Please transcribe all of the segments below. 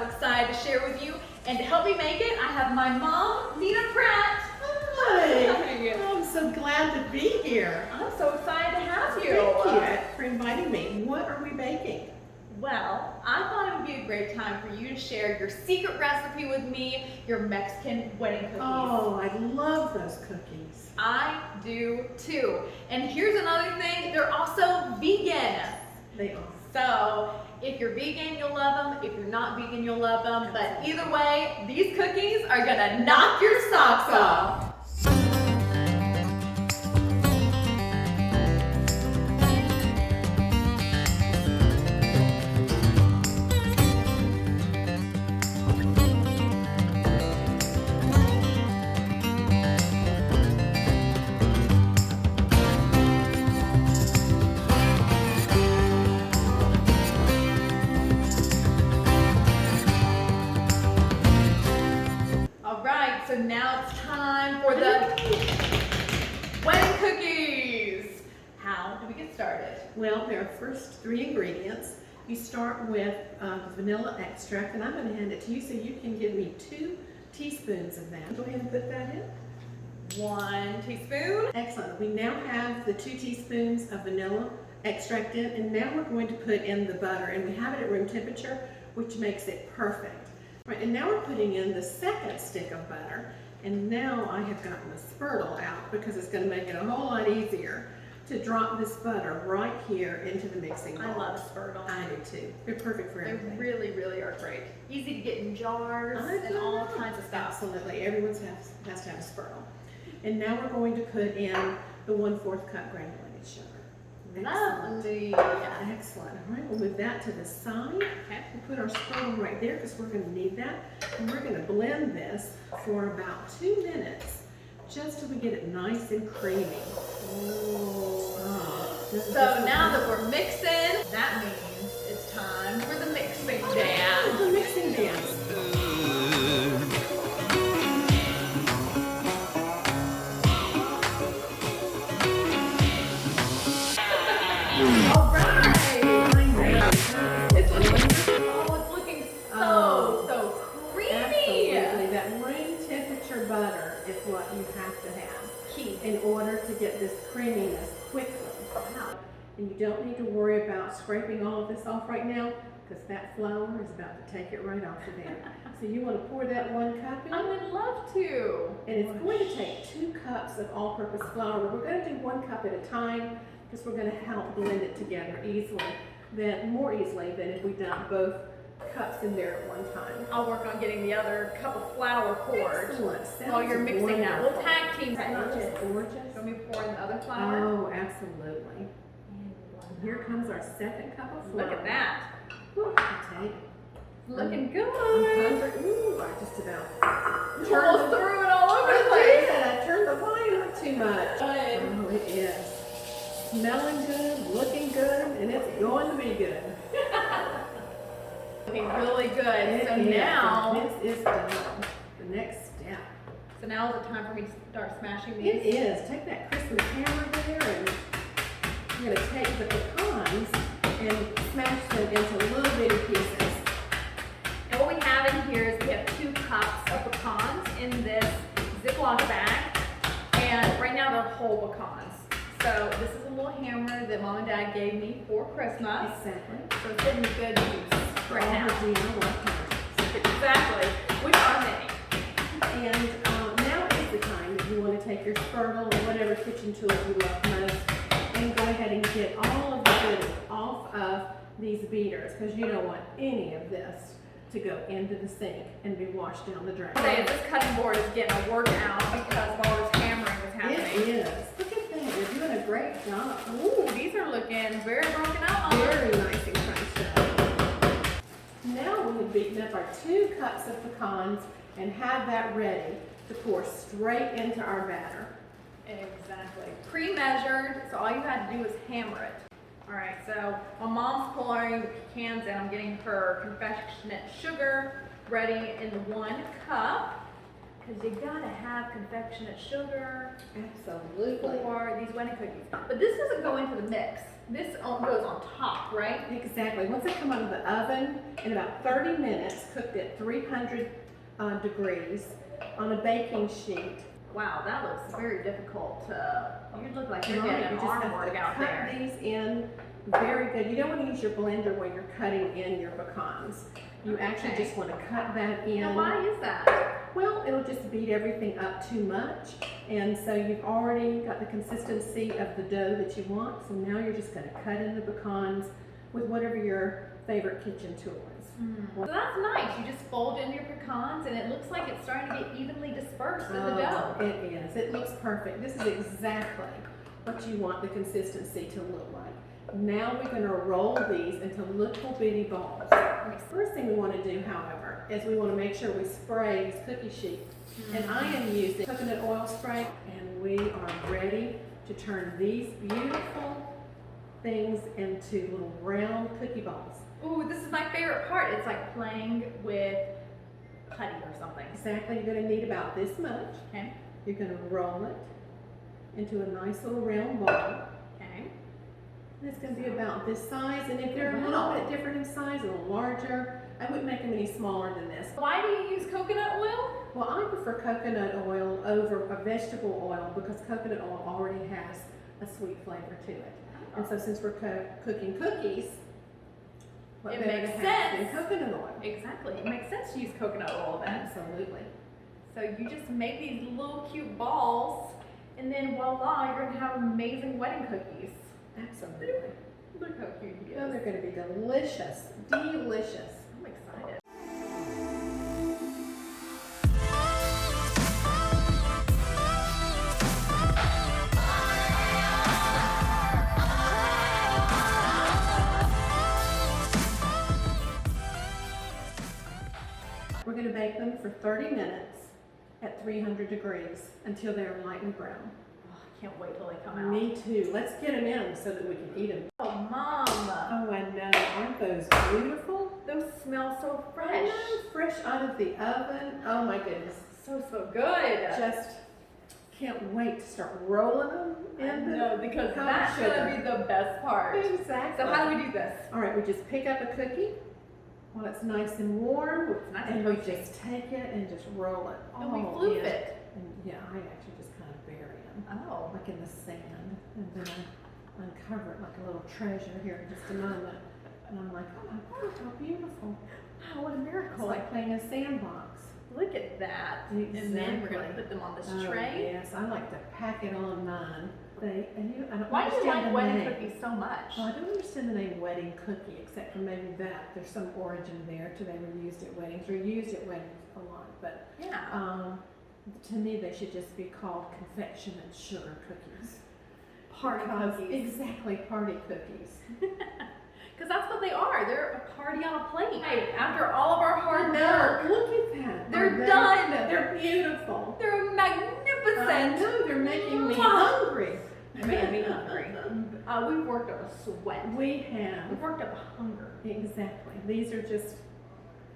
I'm excited to share with you. And to help me make it, I have my mom, Nena Pratt. Hi, I'm so glad to be here. I'm so excited to have you. Thank you for inviting me. What are we baking? Well, I thought it would be a great time for you to share your secret recipe with me, your Mexican wedding cookies. Oh, I love those cookies. I do too. And here's another thing, they're also vegan. They are. So if you're vegan, you'll love them. If you're not vegan, you'll love them. But either way, these cookies are gonna knock your socks off. So now it's time for the wedding cookies. How do we get started? Well, there are first 3 ingredients. You start with vanilla extract, and I'm going to hand it to you so you can give me 2 teaspoons of that. Go ahead and put that in. 1 teaspoon. Excellent. We now have the 2 teaspoons of vanilla extract in, and now we're going to put in the butter, and we have it at room temperature, which makes it perfect. Right, and now we're putting in the second stick of butter, and now I have gotten the spurtle out because it's going to make it a whole lot easier to drop this butter right here into the mixing bowl. I love spurtle. I do too. They're perfect for everything. They really, really are great. Easy to get in jars and all kinds of stuff. Absolutely. Everyone has to have a spurtle. And now we're going to put in the 1/4 cup granulated sugar. Lovely. Excellent. All right, we'll move that to the side. Okay. We'll put our spurtle right there because we're going to need that. And we're going to blend this for about 2 minutes just till we get it nice and creamy. So now that we're mixing, that means it's time for the mixing dance. The mixing dance. All right. It's looking so creamy. Absolutely. That room temperature butter is what you have to have Key. in order to get this creaminess quickly. Wow. And you don't need to worry about scraping all of this off right now because that flour is about to take it right off of there. So you want to pour that 1 cup in. I would love to. And it's going to take 2 cups of all-purpose flour. We're going to do 1 cup at a time because we're going to help blend it together more easily than if we dump both cups in there at one time. I'll work on getting the other cup of flour poured. Excellent. While you're mixing that. We'll tag team Isn't that that. just gorgeous? Let me pour in the other flour. Oh, absolutely. Here comes our 2nd cup of flour. Look at that. Okay. Looking good. Ooh, I just about Almost threw it all over the place. I turned the volume up too much. Good. Oh, it is. Smelling good, looking good, and it's going to be good. Looking really good. So It is. now, This is done. The next step. so now is the time for me to start smashing these. It is. Take that Christmas hammer there, and you're going to take the pecans and smash them into little bitty pieces. And what we have in here is we have 2 cups of pecans in this Ziploc bag. And right now they're whole pecans. So this is a little hammer that Mom and Dad gave me for Christmas. Exactly. So it's getting good use right now. DIY. Exactly. Which are many. And now is the time that you want to take your spurtle or whatever kitchen tools you love most and go ahead and get all of the goodies off of these beaters because you don't want any of this to go into the sink and be washed down the drain. Say this cutting board is getting a workout because of all this hammering that's happening. It is. Look at that. You're doing a great job. Ooh, these are looking very broken up. Very nice and crunched up. Now we have beaten up our 2 cups of pecans and have that ready to pour straight into our batter. Exactly. Pre-measured, so all you had to do is hammer it. All right, so my mom's pouring the pecans in. I'm getting her confectionate sugar ready in the 1 cup. because you gotta have confectionate sugar Absolutely. for these wedding cookies. But this doesn't go into the mix. This goes on top, right? Exactly. Once they come out of the oven, in about 30 minutes, cooked at 300 degrees on a baking sheet. Wow, that looks very difficult. You look like you're Right, getting you an just arm have to workout cut there. these in very good. You don't want to use your blender when you're cutting in your pecans. You actually Okay. just want to cut that in. Now, why is that? Well, it'll just beat everything up too much. And so you've already got the consistency of the dough that you want. So now you're just going to cut in the pecans with whatever your favorite kitchen tool is. So that's nice. You just fold in your pecans and it looks like it's starting to get evenly dispersed in the dough. It is. It looks perfect. This is exactly what you want the consistency to look like. Now we're going to roll these into little bitty balls. First thing we want to do, however, is we want to make sure we spray this cookie sheet. And I am using coconut oil spray, and we are ready to turn these beautiful things into little round cookie balls. Ooh, this is my favorite part. It's like playing with putty or something. Exactly. You're going to need about this much. Okay. You're going to roll it into a nice little round ball. Okay. And it's going to be about this size, and if they're a little Wow. bit different in size, a little larger, I wouldn't make them any smaller than this. Why do you use coconut oil? Well, I prefer coconut oil over a vegetable oil because coconut oil already has a sweet flavor to it. And so since we're cooking cookies, what It better makes to have than sense. coconut oil? Exactly. It makes sense to use coconut oil then. Absolutely. So you just make these little cute balls, and then voila, you're gonna have amazing wedding cookies. Absolutely. Look how cute he Oh, is. they're going to be delicious. Delicious. I'm excited. We're going to bake them for 30 minutes at 300 degrees until they're lightly brown. Oh, I can't wait till they come out. Me too. Let's get them in so that we can eat them. Oh, Mom, Oh, I know. Aren't those beautiful? those smell so I fresh. know, fresh out of the oven. Oh my goodness. So good. Just can't wait to start rolling them in the No, because powdered that's sugar. gonna be the best part. Exactly. So how do we do this? All right, we just pick up a cookie while it's nice and warm, It's nice and and we toasty. just take it and just roll it. And we all floof in. it. And yeah, I actually just kind of bury them, Oh. like in the sand, and then I uncover it like a little treasure here in just a moment. And I'm like, oh my God, how beautiful. Wow, what a It's miracle. like playing a sandbox. Look at that. And then we're gonna Exactly. put them on this Oh, tray. yes, I like to pack it on mine. I don't Why do you understand like the wedding name. cookies so much? Well, I don't understand the name wedding cookie, except for maybe that. There's some origin there to they were used at weddings, or used at weddings a lot. But Yeah. to me, they should just be called confectionate sugar cookies. Party Because- cookies. Exactly, party cookies. Because that's what they are. They're a party on a plate. Hey, after all of our hard No, work, look at that. they're Are they- done. They're beautiful. They're I magnificent. know, they're making me Mwah. hungry. They made me hungry. We've worked up a sweat. We have. We've worked up a hunger. Exactly. These are just,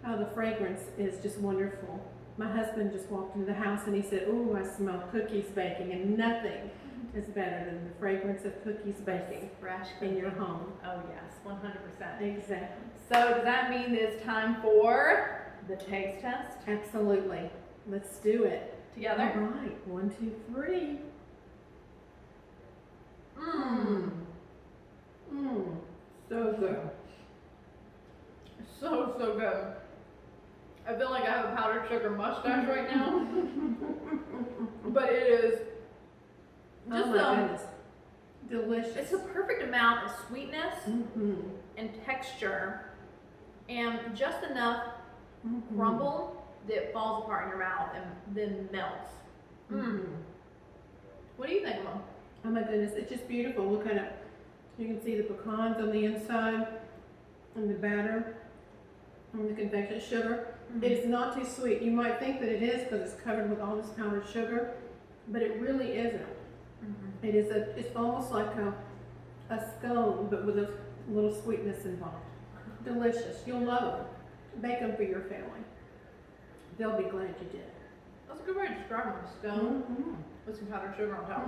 the fragrance is just wonderful. My husband just walked into the house and he said, "Ooh, I smell cookies baking," and nothing is better than the fragrance of cookies baking Fresh in your home. Oh yes, 100%. Exactly. So does that mean it's time for the taste test Absolutely. Let's do it. together? All right. 1, 2, 3. Mmm. Mmm. So good. So good. I feel like I have a powdered sugar mustache right now. But it is Oh just my goodness. Delicious. it's a perfect amount of sweetness Mm-hmm. and texture and just enough Mm-hmm. crumble that it falls apart in your mouth and then melts. Mm-hmm. What do you think, Mom? Oh my goodness, it's just beautiful. Look at it. You can see the pecans on the inside and the batter and the confectionate sugar. It is not too sweet. You might think that it is because it's covered with all this powdered sugar, but it really isn't. It is it's almost like a scone, but with a little sweetness involved. Delicious. You'll love them. Bake them for your family. They'll be glad you did. That's a good way from a scone with some powdered sugar on top.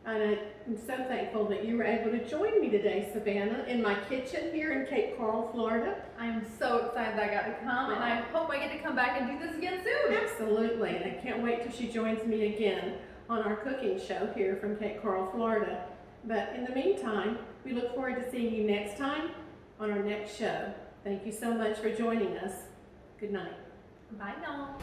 And I'm so thankful that you were able to join me today, Savannah, in my kitchen here in Cape Coral, Florida. I am so excited that I got to come, and I hope I get to come back and do this again soon. Absolutely, and I can't wait till she joins me again on our cooking show here from Cape Coral, Florida. But in the meantime, we look forward to seeing you next time on our next show. Thank you so much for joining us. Good night. Bye, y'all.